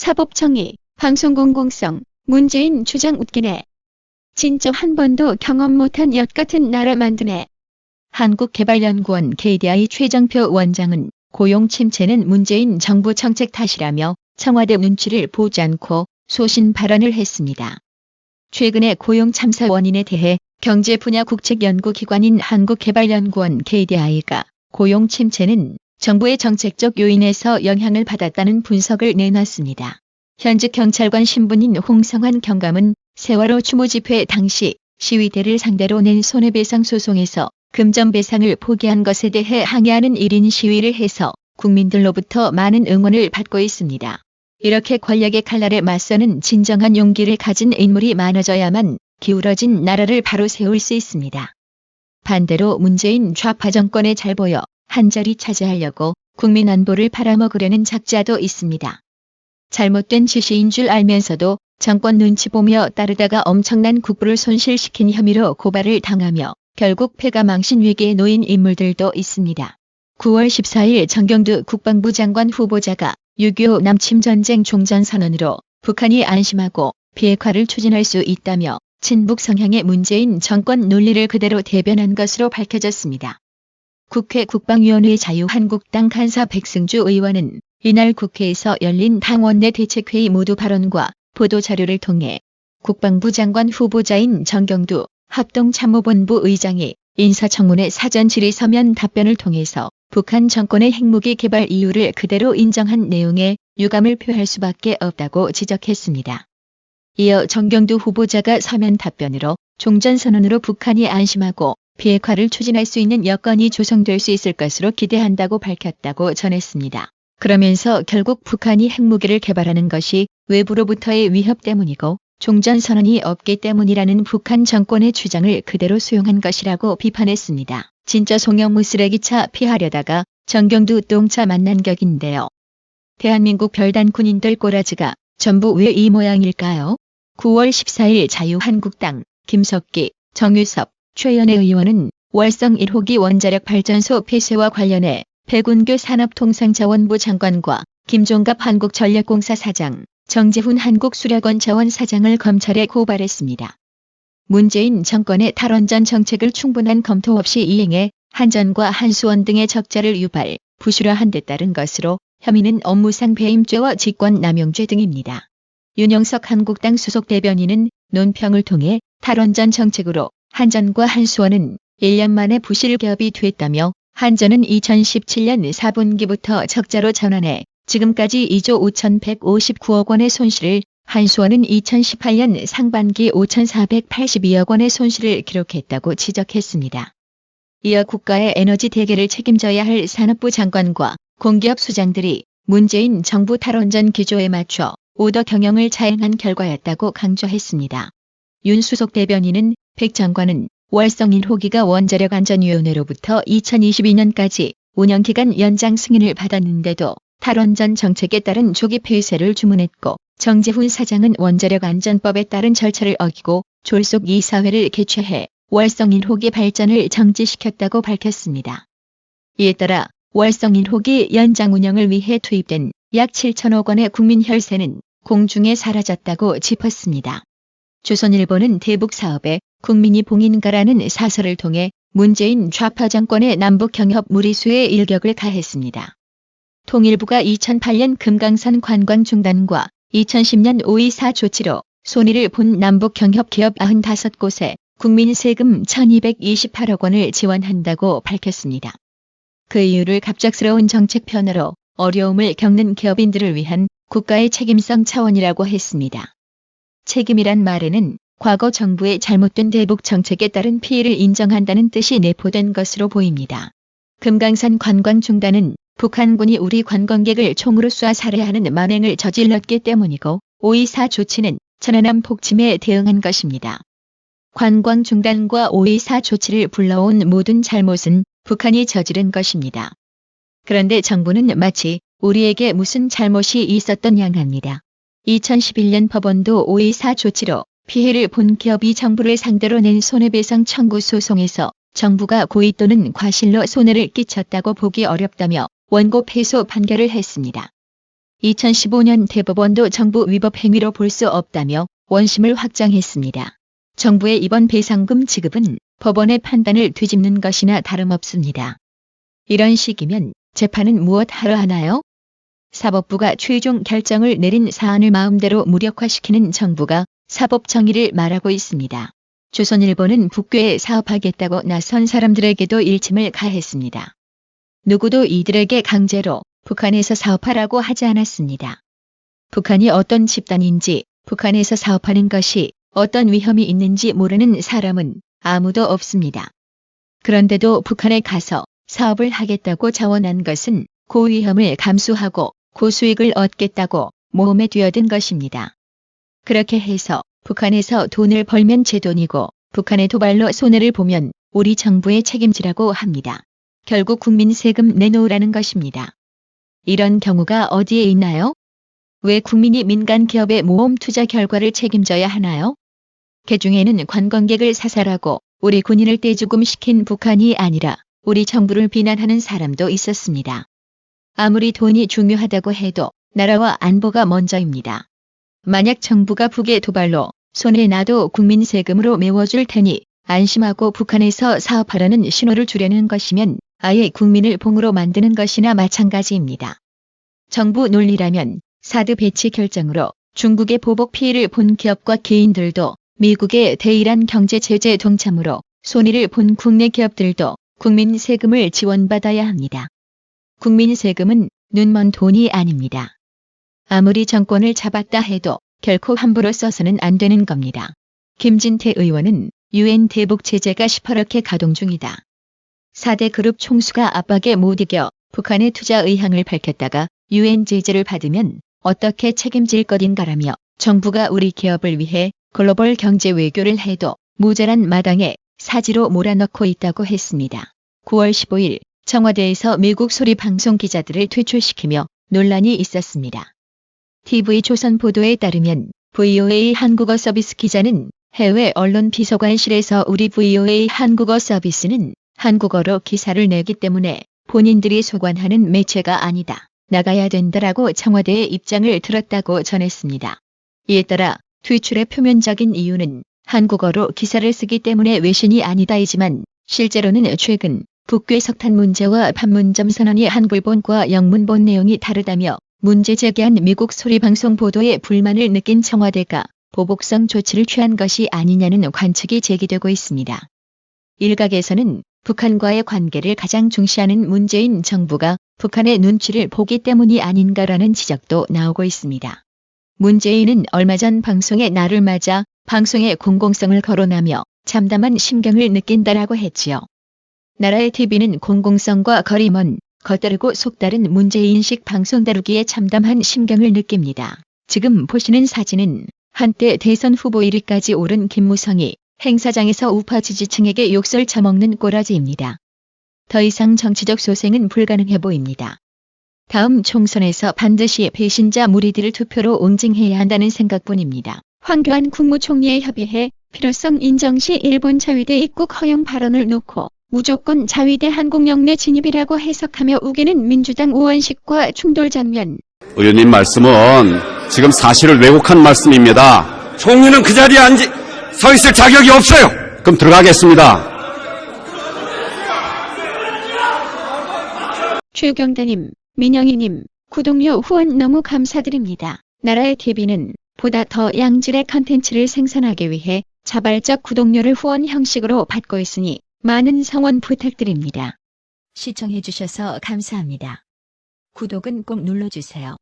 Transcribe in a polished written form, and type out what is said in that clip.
사법청이 방송 공공성 문재인 주장 웃기네. 진짜 한 번도 경험 못한 엿 같은 나라 만드네. 한국개발연구원 KDI 최정표 원장은 고용 침체는 문재인 정부 정책 탓이라며 청와대 눈치를 보지 않고 소신 발언을 했습니다. 최근의 고용 참사 원인에 대해 경제 분야 국책연구기관인 한국개발연구원 KDI가 고용 침체는 정부의 정책적 요인에서 영향을 받았다는 분석을 내놨습니다. 현직 경찰관 신분인 홍성환 경감은 세월호 추모 집회 당시 시위대를 상대로 낸 손해배상 소송에서 금전배상을 포기한 것에 대해 항의하는 1인 시위를 해서 국민들로부터 많은 응원을 받고 있습니다. 이렇게 권력의 칼날에 맞서는 진정한 용기를 가진 인물이 많아져야만 기울어진 나라를 바로 세울 수 있습니다. 반대로 문재인 좌파 정권에 잘 보여 한자리 차지하려고 국민 안보를 팔아먹으려는 작자도 있습니다. 잘못된 지시인 줄 알면서도 정권 눈치 보며 따르다가 엄청난 국부를 손실시킨 혐의로 고발을 당하며 결국 폐가 망신 위기에 놓인 인물들도 있습니다. 9월 14일 정경두 국방부 장관 후보자가 6.25 남침전쟁 종전선언으로 북한이 안심하고 비핵화를 추진할 수 있다며 친북 성향의 문재인 정권 논리를 그대로 대변한 것으로 밝혀졌습니다. 국회 국방위원회 자유한국당 간사 백승주 의원은 이날 국회에서 열린 당원 내 대책회의 모두 발언과 보도자료를 통해 국방부 장관 후보자인 정경두 합동참모본부 의장이 인사청문회 사전 질의서면 답변을 통해서 북한 정권의 핵무기 개발 이유를 그대로 인정한 내용에 유감을 표할 수밖에 없다고 지적했습니다. 이어 정경두 후보자가 서면 답변으로 종전선언으로 북한이 안심하고 비핵화를 추진할 수 있는 여건이 조성될 수 있을 것으로 기대한다고 밝혔다고 전했습니다. 그러면서 결국 북한이 핵무기를 개발하는 것이 외부로부터의 위협 때문이고 종전선언이 없기 때문이라는 북한 정권의 주장을 그대로 수용한 것이라고 비판했습니다. 진짜 송영무 쓰레기차 피하려다가 정경두 똥차 만난 격인데요. 대한민국 별단 군인들 꼬라지가 전부 왜 이 모양일까요? 9월 14일 자유한국당 김석기, 정유섭, 최연애 의원은 월성 1호기 원자력 발전소 폐쇄와 관련해 백운규 산업통상자원부 장관과 김종갑 한국전력공사 사장, 정재훈 한국수력원 자원 사장을 검찰에 고발했습니다. 문재인 정권의 탈원전 정책을 충분한 검토 없이 이행해 한전과 한수원 등의 적자를 유발, 부실화한 데 따른 것으로 혐의는 업무상 배임죄와 직권남용죄 등입니다. 윤영석 한국당 수석 대변인은 논평을 통해 탈원전 정책으로 한전과 한수원은 1년 만에 부실 개업이 됐다며 한전은 2017년 4분기부터 적자로 전환해 지금까지 2조 5,159억 원의 손실을, 한수원은 2018년 상반기 5,482억 원의 손실을 기록했다고 지적했습니다. 이어 국가의 에너지 대계를 책임져야 할 산업부 장관과 공기업 수장들이 문재인 정부 탈원전 기조에 맞춰 오더 경영을 자행한 결과였다고 강조했습니다. 윤 수석 대변인은 백 장관은 월성 1호기가 원자력안전위원회로부터 2022년까지 5년기간 연장 승인을 받았는데도 탈원전 정책에 따른 조기 폐쇄를 주문했고, 정재훈 사장은 원자력안전법에 따른 절차를 어기고 졸속 이사회를 개최해 월성 1호기 발전을 정지시켰다고 밝혔습니다. 이에 따라 월성 1호기 연장 운영을 위해 투입된 약 7천억 원의 국민 혈세는 공중에 사라졌다고 짚었습니다. 조선일보는 대북 사업에 국민이 봉인가라는 사설을 통해 문재인 좌파 정권의 남북 경협 무리수에 일격을 가했습니다. 통일부가 2008년 금강산 관광 중단과 2010년 5.24 조치로 손해를 본 남북 경협 기업 95곳에 국민 세금 1,228억 원을 지원한다고 밝혔습니다. 그 이유를 갑작스러운 정책 변화로 어려움을 겪는 기업인들을 위한 국가의 책임성 차원이라고 했습니다. 책임이란 말에는 과거 정부의 잘못된 대북 정책에 따른 피해를 인정한다는 뜻이 내포된 것으로 보입니다. 금강산 관광 중단은 북한군이 우리 관광객을 총으로 쏴 살해하는 만행을 저질렀기 때문이고, 5.24 조치는 천안함 폭침에 대응한 것입니다. 관광 중단과 5.24 조치를 불러온 모든 잘못은 북한이 저지른 것입니다. 그런데 정부는 마치 우리에게 무슨 잘못이 있었던 양합니다. 2011년 법원도 5.24 조치로 피해를 본 기업이 정부를 상대로 낸 손해배상 청구 소송에서 정부가 고의 또는 과실로 손해를 끼쳤다고 보기 어렵다며 원고 패소 판결을 했습니다. 2015년 대법원도 정부 위법 행위로 볼 수 없다며 원심을 확정했습니다. 정부의 이번 배상금 지급은 법원의 판단을 뒤집는 것이나 다름없습니다. 이런 식이면 재판은 무엇 하러 하나요? 사법부가 최종 결정을 내린 사안을 마음대로 무력화시키는 정부가 사법 정의를 말하고 있습니다. 조선일보는 북괴에 사업하겠다고 나선 사람들에게도 일침을 가했습니다. 누구도 이들에게 강제로 북한에서 사업하라고 하지 않았습니다. 북한이 어떤 집단인지, 북한에서 사업하는 것이 어떤 위험이 있는지 모르는 사람은 아무도 없습니다. 그런데도 북한에 가서 사업을 하겠다고 자원한 것은 고위험을 감수하고 고수익을 얻겠다고 모험에 뛰어든 것입니다. 그렇게 해서 북한에서 돈을 벌면 제 돈이고 북한의 도발로 손해를 보면 우리 정부의 책임지라고 합니다. 결국 국민 세금 내놓으라는 것입니다. 이런 경우가 어디에 있나요? 왜 국민이 민간 기업의 모험 투자 결과를 책임져야 하나요? 개중에는 관광객을 사살하고 우리 군인을 떼죽음시킨 북한이 아니라 우리 정부를 비난하는 사람도 있었습니다. 아무리 돈이 중요하다고 해도 나라와 안보가 먼저입니다. 만약 정부가 북의 도발로 손해나도 국민 세금으로 메워줄 테니 안심하고 북한에서 사업하라는 신호를 주려는 것이면 아예 국민을 봉으로 만드는 것이나 마찬가지입니다. 정부 논리라면 사드 배치 결정으로 중국의 보복 피해를 본 기업과 개인들도 미국의 대일한 경제 제재 동참으로 손해를 본 국내 기업들도 국민 세금을 지원받아야 합니다. 국민 세금은 눈먼 돈이 아닙니다. 아무리 정권을 잡았다 해도 결코 함부로 써서는 안 되는 겁니다. 김진태 의원은 UN 대북 제재가 시퍼렇게 가동 중이다. 4대 그룹 총수가 압박에 못 이겨 북한의 투자 의향을 밝혔다가 UN 제재를 받으면 어떻게 책임질 것인가라며 정부가 우리 기업을 위해 글로벌 경제 외교를 해도 모자란 마당에 사지로 몰아넣고 있다고 했습니다. 9월 15일 청와대에서 미국 소리 방송 기자들을 퇴출시키며 논란이 있었습니다. TV조선 보도에 따르면 VOA 한국어 서비스 기자는 해외 언론 비서관실에서 우리 VOA 한국어 서비스는 한국어로 기사를 내기 때문에 본인들이 소관하는 매체가 아니다. 나가야 된다라고 청와대의 입장을 들었다고 전했습니다. 이에 따라 퇴출의 표면적인 이유는 한국어로 기사를 쓰기 때문에 외신이 아니다이지만 실제로는 최근 북괴 석탄 문제와 판문점 선언이 한글본과 영문본 내용이 다르다며 문제 제기한 미국 소리방송 보도에 불만을 느낀 청와대가 보복성 조치를 취한 것이 아니냐는 관측이 제기되고 있습니다. 일각에서는 북한과의 관계를 가장 중시하는 문재인 정부가 북한의 눈치를 보기 때문이 아닌가라는 지적도 나오고 있습니다. 문재인은 얼마 전 방송의 날을 맞아 방송의 공공성을 거론하며 참담한 심경을 느낀다라고 했지요. 나라의 TV는 공공성과 거리 먼 겉다르고 속다른 문재인식 방송 다루기에 참담한 심경을 느낍니다. 지금 보시는 사진은 한때 대선 후보 1위까지 오른 김무성이 행사장에서 우파 지지층에게 욕설 처먹는 꼬라지입니다. 더 이상 정치적 소생은 불가능해 보입니다. 다음 총선에서 반드시 배신자 무리들을 투표로 응징해야 한다는 생각뿐입니다. 황교안 국무총리에 협의해 필요성 인정 시 일본 자위대 입국 허용 발언을 놓고 무조건 자위대 한국영내 진입이라고 해석하며 우기는 민주당 우원식과 충돌 장면. 의원님 말씀은 지금 사실을 왜곡한 말씀입니다. 총리는 그 자리에 서 있을 자격이 없어요. 그럼 들어가겠습니다. 최경대님, 민영희님, 구독료 후원 너무 감사드립니다. 나라의 TV는 보다 더 양질의 컨텐츠를 생산하기 위해 자발적 구독료를 후원 형식으로 받고 있으니 많은 성원 부탁드립니다. 시청해주셔서 감사합니다. 구독은 꼭 눌러주세요.